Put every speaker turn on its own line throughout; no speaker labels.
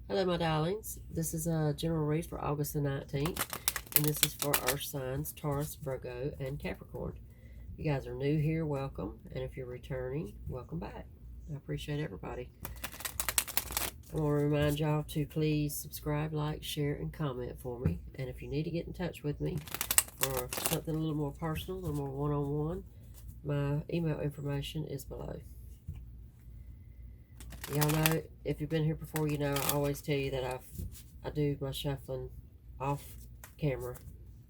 Hello, my darlings. This is a general read for August the 19th, and this is for Earth signs Taurus, Virgo, and Capricorn. If you guys are new here, welcome, and if you're returning, welcome back. I appreciate everybody. I want to remind y'all to please subscribe, like, share, and comment for me. And if you need to get in touch with me for something a little more personal, a little more one-on-one, my email information is below. Y'all know, if you've been here before, you know I always tell you that I do my shuffling off camera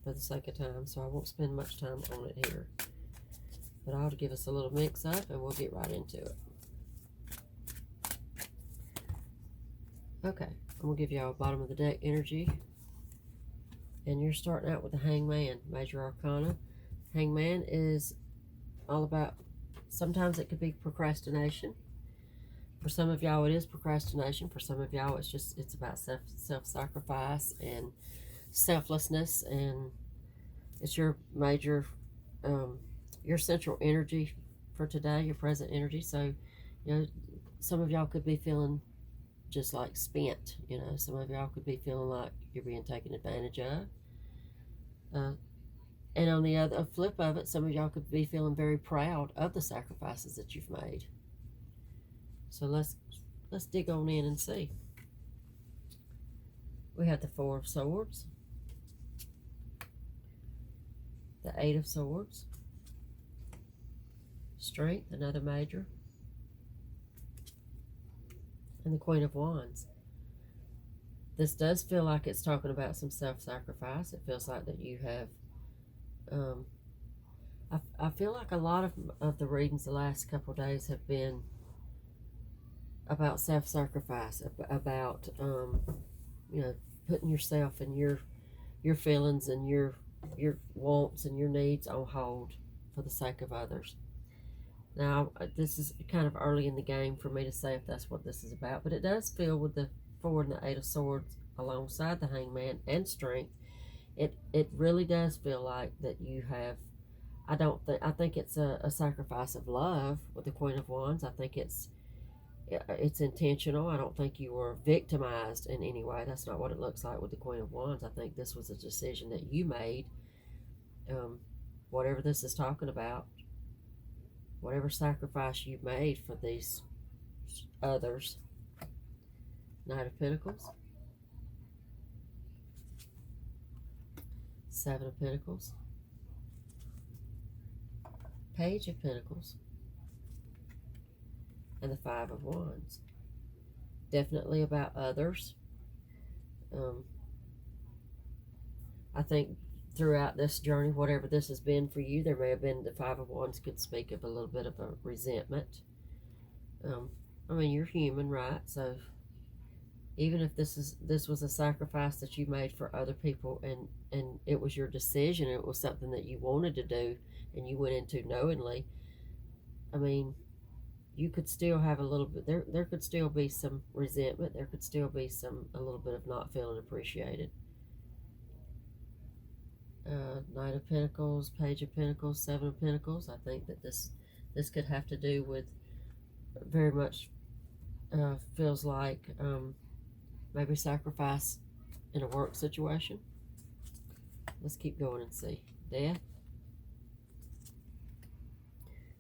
for the sake of time, so I won't spend much time on it here. But I'll give us a little mix up and we'll get right into it. Okay, I'm going to give y'all bottom of the deck energy. And you're starting out with the Hangman, Major Arcana. Hangman is all about, sometimes it could be procrastination. For some of y'all, it is procrastination. For some of y'all, it's about self-sacrifice and selflessness, and it's your major, your central energy for today, your present energy. So, you know, some of y'all could be feeling just like spent. You know, some of y'all could be feeling like you're being taken advantage of. And on the other flip of it, some of y'all could be feeling very proud of the sacrifices that you've made. So let's dig on in and see. We have the Four of Swords, the Eight of Swords, Strength, another major, and the Queen of Wands. This does feel like it's talking about some self-sacrifice. It feels like that you have, I feel like a lot of the readings the last couple of days have been about self-sacrifice, about you know, putting yourself and your feelings and your wants and your needs on hold for the sake of others. Now, this is kind of early in the game for me to say if that's what this is about, but it does feel with the Four and the Eight of Swords alongside the Hangman and Strength, it really does feel like that you have, I think it's a sacrifice of love with the Queen of Wands. I think it's intentional. I don't think you were victimized in any way. That's not what it looks like with the Queen of Wands. I think this was a decision that you made. Whatever this is talking about, whatever sacrifice you made for these others. Knight of Pentacles, Seven of Pentacles, Page of Pentacles, and the Five of Wands. Definitely about others. I think throughout this journey, whatever this has been for you, there may have been, the Five of Wands could speak of a little bit of a resentment. I mean, you're human, right? So even if this was a sacrifice that you made for other people, and it was your decision, it was something that you wanted to do and you went into knowingly, I mean, you could still have a little bit, there could still be some resentment, there could still be a little bit of not feeling appreciated. Knight of Pentacles, Page of Pentacles, Seven of Pentacles. I think that this could have to do with, very much feels like maybe sacrifice in a work situation. Let's keep going and see. Death,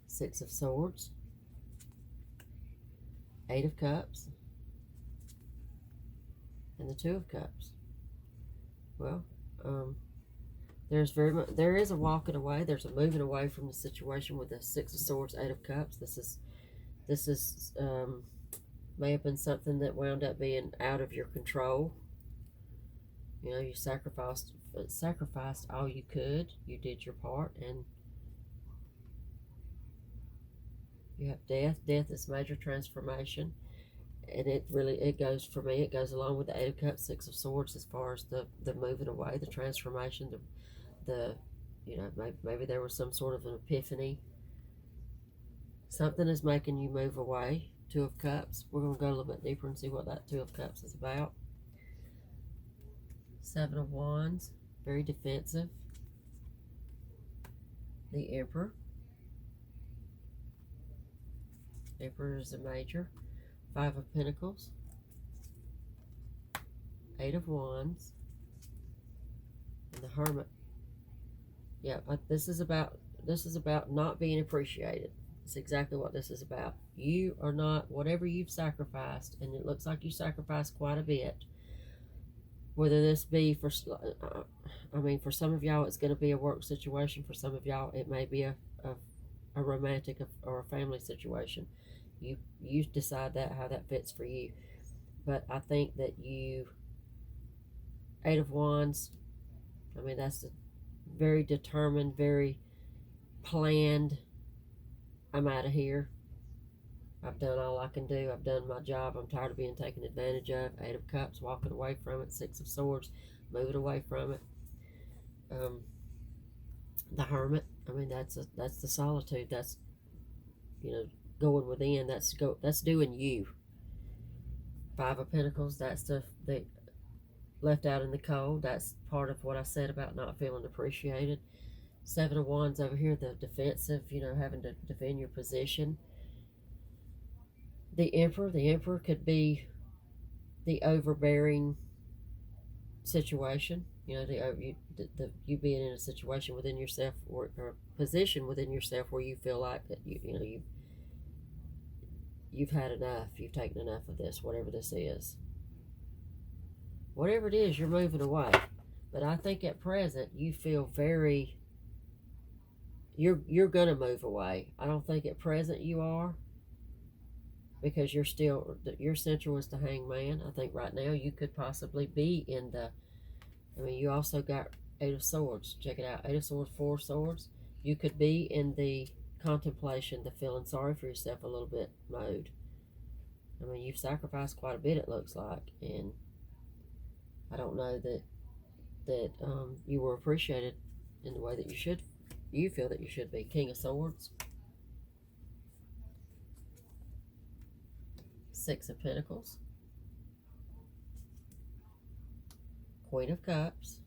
Six of Swords, Eight of Cups, and the Two of Cups. Well, there is a walking away. There's a moving away from the situation with the Six of Swords, Eight of Cups. This is may have been something that wound up being out of your control. You know, you sacrificed all you could. You did your part, and you have death. Death is major transformation, and it goes, for me, it goes along with the Eight of Cups, Six of Swords, as far as the moving away, the transformation, the you know, maybe there was some sort of an epiphany. Something is making you move away. Two of Cups. We're going to go a little bit deeper and see what that Two of Cups is about. Seven of Wands, very defensive. The Emperor. Emperor is a major. Five of Pentacles. Eight of Wands, and the Hermit. Yeah, this is about not being appreciated. It's exactly what this is about. You are not, whatever you've sacrificed, and it looks like you sacrificed quite a bit. Whether this be for, I mean, for some of y'all, it's going to be a work situation. For some of y'all, it may be a romantic or a family situation. You decide that, how that fits for you. But I think that you, Eight of Wands, I mean, that's very determined, very planned. I'm out of here. I've done all I can do. I've done my job. I'm tired of being taken advantage of. Eight of Cups, walking away from it. Six of Swords, moving away from it. The Hermit, I mean, that's the solitude. That's, you know, going within. That's doing you. Five of Pentacles, that's the left out in the cold. That's part of what I said about not feeling appreciated. Seven of Wands over here, the defensive, you know, having to defend your position. The Emperor could be the overbearing situation. You know, you being in a situation within yourself, or position within yourself where you feel like that you've had enough. You've taken enough of this, whatever this is. Whatever it is, you're moving away. But I think at present you feel very, you're gonna move away. I don't think at present you are, because you're still, your central is the Hangman. I think right now you could possibly be in the, I mean, you also got Eight of Swords. Check it out. Eight of Swords, Four of Swords. You could be in the contemplation, the feeling sorry for yourself a little bit mode. I mean, you've sacrificed quite a bit, it looks like, and I don't know that you were appreciated in the way that you feel that you should be. King of Swords. Six of Pentacles. Queen of Cups.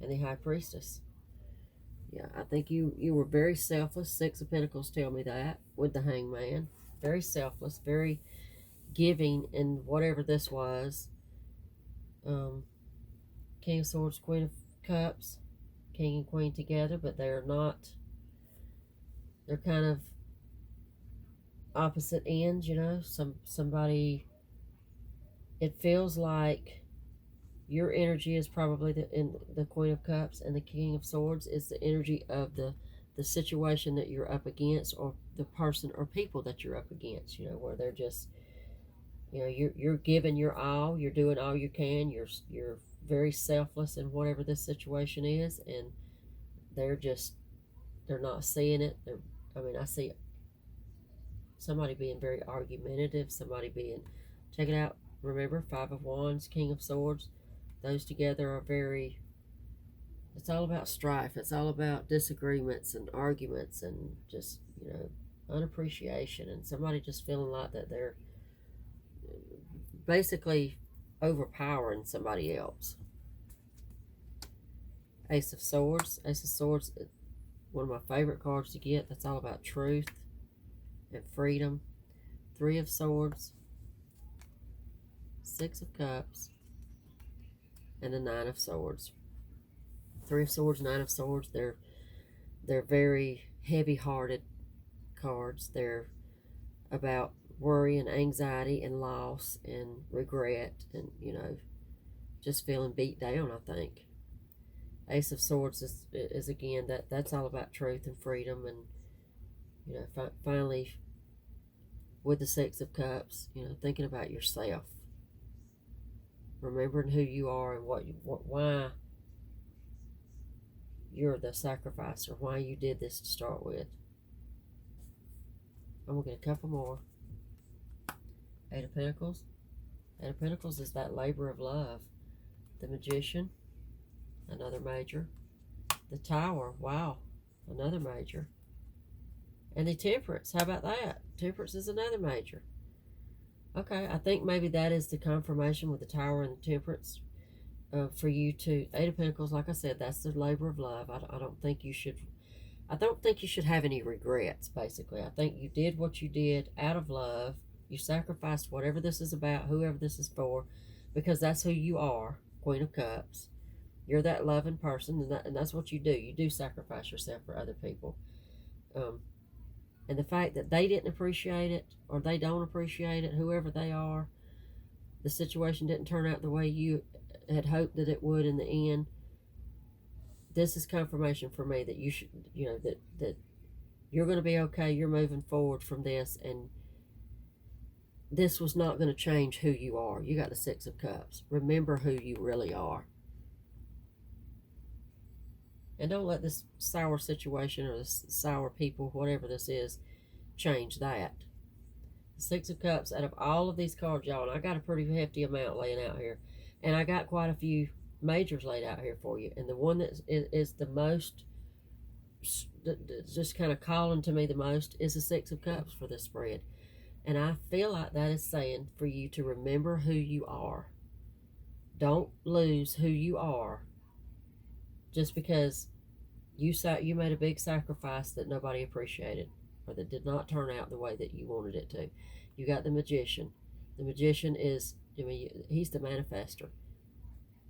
And the High Priestess. Yeah, I think you were very selfless. Six of Pentacles tell me that, with the Hangman. Very selfless, very giving in whatever this was. King of Swords, Queen of Cups, King and Queen together, but they're not, they're kind of opposite ends, you know. Somebody, it feels like your energy is probably in the Queen of Cups, and the King of Swords is the energy of the situation that you're up against, or the person or people that you're up against, you know, where they're just, you know, you're giving your all, you're doing all you can, you're very selfless in whatever this situation is, and they're not seeing it. I mean, I see somebody being very argumentative, somebody being, check it out, remember, Five of Wands, King of Swords, those together are very, it's all about strife. It's all about disagreements and arguments and just, you know, unappreciation, and somebody just feeling like that they're basically overpowering somebody else. Ace of Swords. Ace of Swords, one of my favorite cards to get. That's all about truth and freedom. Three of Swords. Six of Cups. And the Nine of Swords. Three of Swords, Nine of Swords, they're very heavy-hearted cards. They're about worry and anxiety and loss and regret and, you know, just feeling beat down, I think. Ace of Swords is again, that's all about truth and freedom, and, you know, finally, with the Six of Cups, you know, thinking about yourself. Remembering who you are and why you're the sacrificer, why you did this to start with. I'm going to get a couple more. Eight of Pentacles. Eight of Pentacles is that labor of love. The Magician, another major. The Tower, wow, another major. And the Temperance, how about that? Temperance is another major. Okay, I think maybe that is the confirmation with the Tower and the Temperance. For you to, Eight of Pentacles, like I said, that's the labor of love. I don't think you should have any regrets, basically. I think you did what you did out of love, You sacrificed whatever this is about, whoever this is for, because that's who you are, Queen of Cups. You're that loving person, and that's what you do. You do sacrifice yourself for other people. And the fact that they didn't appreciate it, or they don't appreciate it, whoever they are, the situation didn't turn out the way you had hoped that it would in the end. This is confirmation for me that you should, that you're going to be okay. You're moving forward from this, and this was not going to change who you are. You got the Six of Cups. Remember who you really are. And don't let this sour situation or this sour people, whatever this is, change that. The Six of Cups, out of all of these cards, y'all, and I got a pretty hefty amount laying out here. And I got quite a few majors laid out here for you. And the one that is the most, just kind of calling to me the most, is the Six of Cups for this spread. And I feel like that is saying for you to remember who you are. Don't lose who you are just because you made a big sacrifice that nobody appreciated, or that did not turn out the way that you wanted it to. You got the Magician. The Magician is, he's the manifester.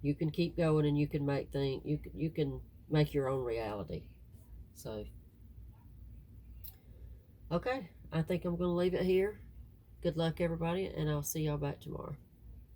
You can keep going, and you can make things. You can make your own reality. So, okay, I think I'm going to leave it here. Good luck, everybody, and I'll see y'all back tomorrow.